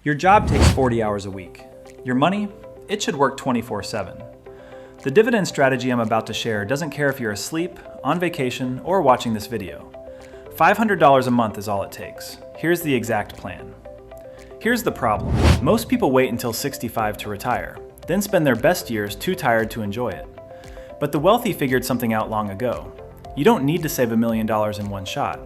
Your job takes 40 hours a week. Your money? It should work 24/7. The dividend strategy I'm about to share doesn't care if you're asleep, on vacation, or watching this video. $500 a month is all it takes. Here's the exact plan. Here's the problem. Most people wait until 65 to retire, then spend their best years too tired to enjoy it. But the wealthy figured something out long ago. You don't need to save $1 million in one shot.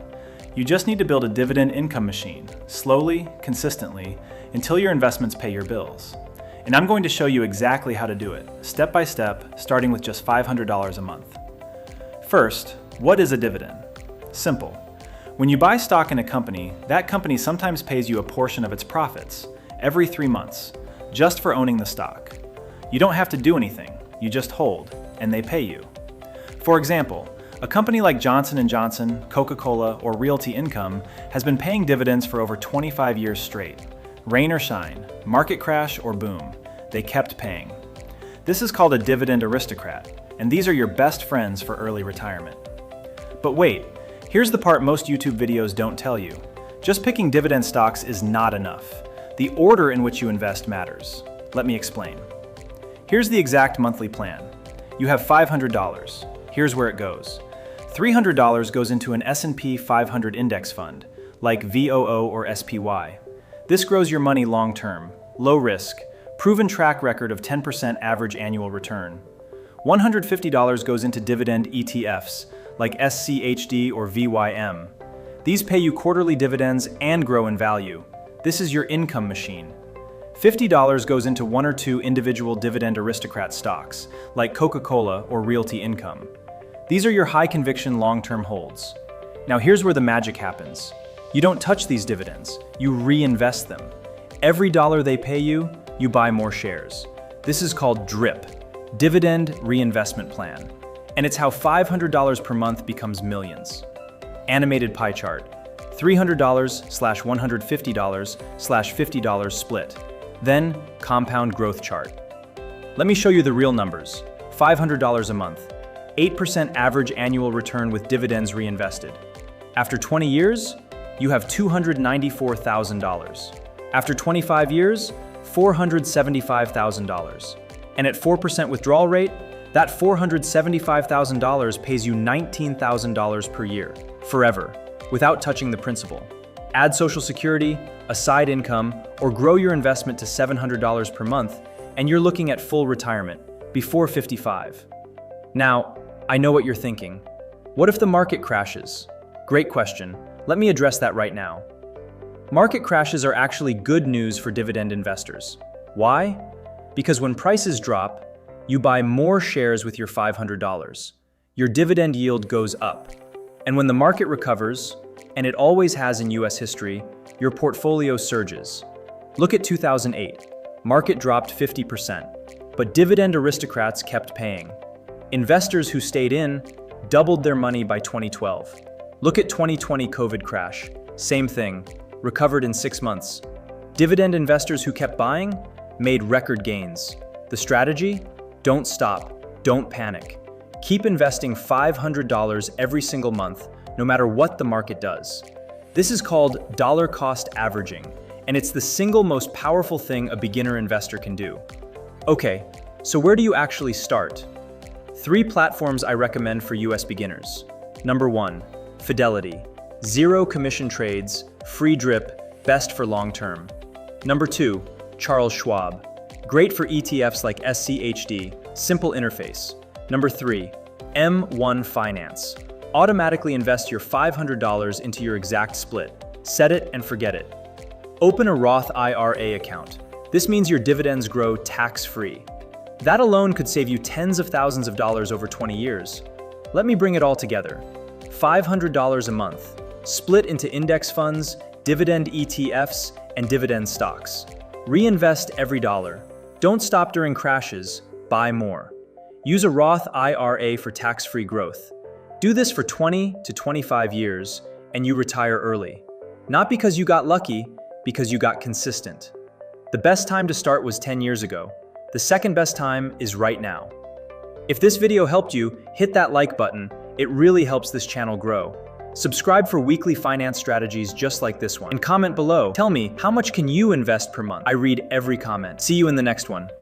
You just need to build a dividend income machine, slowly, consistently, until your investments pay your bills. And I'm going to show you exactly how to do it, step by step, starting with just $500 a month. First, what is a dividend? Simple. When you buy stock in a company, that company sometimes pays you a portion of its profits, every 3 months, just for owning the stock. You don't have to do anything, you just hold, and they pay you. For example, a company like Johnson & Johnson, Coca-Cola, or Realty Income has been paying dividends for over 25 years straight. Rain or shine, market crash or boom, they kept paying. This is called a dividend aristocrat, and these are your best friends for early retirement. But wait, here's the part most YouTube videos don't tell you. Just picking dividend stocks is not enough. The order in which you invest matters. Let me explain. Here's the exact monthly plan. You have $500. Here's where it goes. $300 goes into an S&P 500 index fund, like VOO or SPY. This grows your money long-term, low risk, proven track record of 10% average annual return. $150 goes into dividend ETFs, like SCHD or VYM. These pay you quarterly dividends and grow in value. This is your income machine. $50 goes into 1 or 2 individual dividend aristocrat stocks, like Coca-Cola or Realty Income. These are your high-conviction long-term holds. Now here's where the magic happens. You don't touch these dividends, you reinvest them. Every dollar they pay you, you buy more shares. This is called DRIP, Dividend Reinvestment Plan. And it's how $500 per month becomes millions. Animated pie chart, $300/$150/$50 split. Then, compound growth chart. Let me show you the real numbers. $500 a month, 8% average annual return with dividends reinvested. After 20 years, you have $294,000. After 25 years, $475,000. And at 4% withdrawal rate, that $475,000 pays you $19,000 per year, forever, without touching the principal. Add Social Security, a side income, or grow your investment to $700 per month, and you're looking at full retirement, before 55. Now, I know what you're thinking. What if the market crashes? Great question. Let me address that right now. Market crashes are actually good news for dividend investors. Why? Because when prices drop, you buy more shares with your $500. Your dividend yield goes up. And when the market recovers, and it always has in US history, your portfolio surges. Look at 2008. Market dropped 50%, but dividend aristocrats kept paying. Investors who stayed in doubled their money by 2012. Look at 2020 COVID crash. Same thing, recovered in 6 months. Dividend investors who kept buying made record gains. The strategy? Don't stop, don't panic. Keep investing $500 every single month, no matter what the market does. This is called dollar cost averaging, and it's the single most powerful thing a beginner investor can do. Okay, so where do you actually start? 3 platforms I recommend for US beginners. Number 1, Fidelity. 0 commission trades, free drip, best for long term. Number 2, Charles Schwab. Great for ETFs like SCHD, simple interface. Number 3, M1 Finance. Automatically invest your $500 into your exact split. Set it and forget it. Open a Roth IRA account. This means your dividends grow tax-free. That alone could save you tens of thousands of dollars over 20 years. Let me bring it all together. $500 a month, split into index funds, dividend ETFs, and dividend stocks. Reinvest every dollar. Don't stop during crashes, buy more. Use a Roth IRA for tax-free growth. Do this for 20 to 25 years, and you retire early. Not because you got lucky, because you got consistent. The best time to start was 10 years ago. The second best time is right now. If this video helped you, hit that like button. It really helps this channel grow. Subscribe for weekly finance strategies just like this one. And comment below. Tell me, how much can you invest per month? I read every comment. See you in the next one.